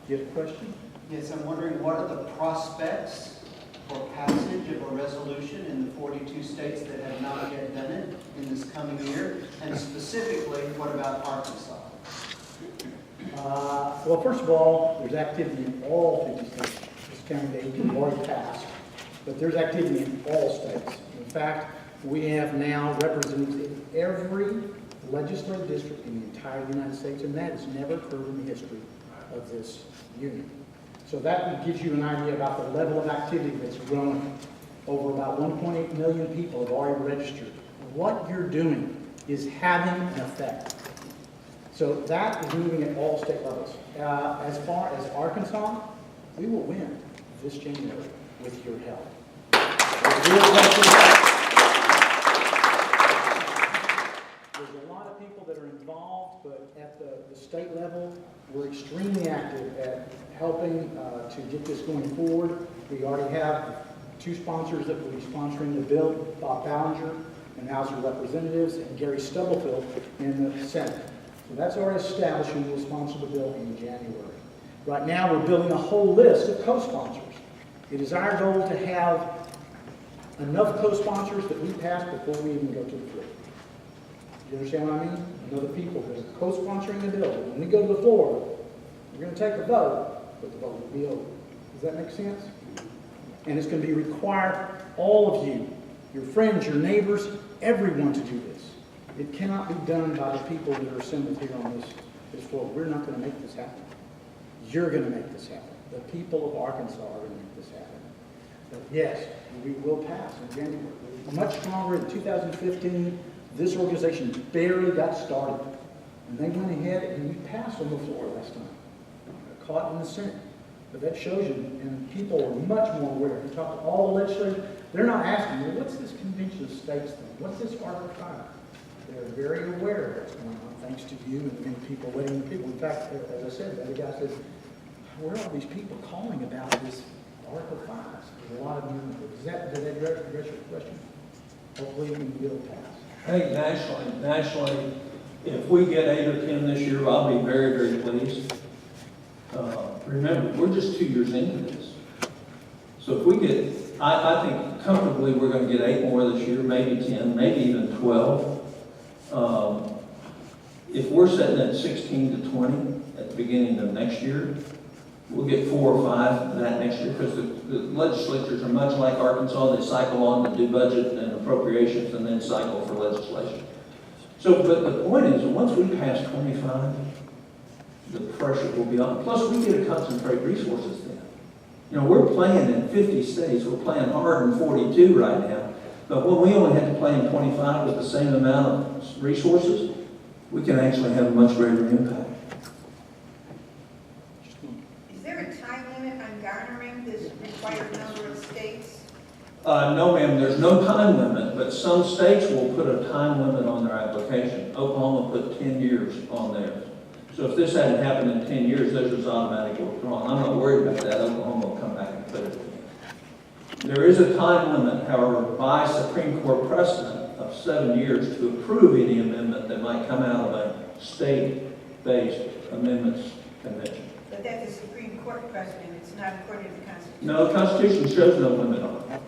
Do you have a question? Yes, I'm wondering what are the prospects for passage of a resolution in the 42 states that have not yet done it in this coming year? And specifically, what about Arkansas? Well, first of all, there's activity in all 50 states. This county that have already passed, but there's activity in all states. In fact, we have now representatives in every legislative district in the entire United States, and that has never occurred in the history of this union. So that gives you an idea about the level of activity that's growing. Over about 1.8 million people have already registered. What you're doing is having an effect. So that is moving at all state levels. As far as Arkansas, we will win this January with your help. There's a lot of people that are involved, but at the state level, we're extremely active at helping to get this going forward. We already have 2 sponsors that will be sponsoring the bill, Bob Ballinger in the House of Representatives and Gary Stubblefield in the Senate. So that's already established, and we'll sponsor the bill in January. Right now, we're building a whole list of co-sponsors. It is our goal to have enough co-sponsors that we pass before we even go to the floor. Do you understand what I mean? Another people that are co-sponsoring the bill. When we go to the floor, we're going to take a vote, but the vote will be over. Does that make sense? And it's going to be required, all of you, your friends, your neighbors, everyone to do this. It cannot be done by the people that are assembled here on this floor. We're not going to make this happen. You're going to make this happen. The people of Arkansas are going to make this happen. But yes, we will pass in January. We're much stronger in 2015. This organization barely got started. And they went ahead and we passed on the floor last time. Caught in the Senate. But that shows you, and people are much more aware. You talk to all the legislators, they're not asking, well, what's this Convention of States thing? What's this Article 5? They're very aware of what's going on, thanks to you and people letting the people. In fact, as I said, the other guy said, where are all these people calling about this Article 5? There's a lot of movement. Did that address your question? Hopefully we will pass. Hey, nationally, if we get 8 or 10 this year, I'll be very, very pleased. Remember, we're just 2 years into this. So if we get, I think comfortably we're going to get 8 more this year, maybe 10, maybe even 12. If we're sitting at 16 to 20 at the beginning of next year, we'll get 4 or 5 that next year, because the legislatures are much like Arkansas. They cycle on to do budget and appropriations and then cycle for legislation. So, but the point is, once we pass 25, the pressure will be on. Plus, we get to concentrate resources then. You know, we're playing in 50 states. We're playing hard in 42 right now. But when we only have to play in 25 with the same amount of resources, we can actually have a much greater impact. Is there a time limit on garnering this required number of states? No, ma'am, there's no time limit, but some states will put a time limit on their application. Oklahoma put 10 years on theirs. So if this hadn't happened in 10 years, this was automatically withdrawn. I'm not worried about that. Oklahoma will come back and put it in. There is a time limit, however, by Supreme Court precedent of 7 years to approve any amendment that might come out of a state-based amendments convention. But that's a Supreme Court precedent. It's not according to the Constitution. No, the Constitution shows no limit on it.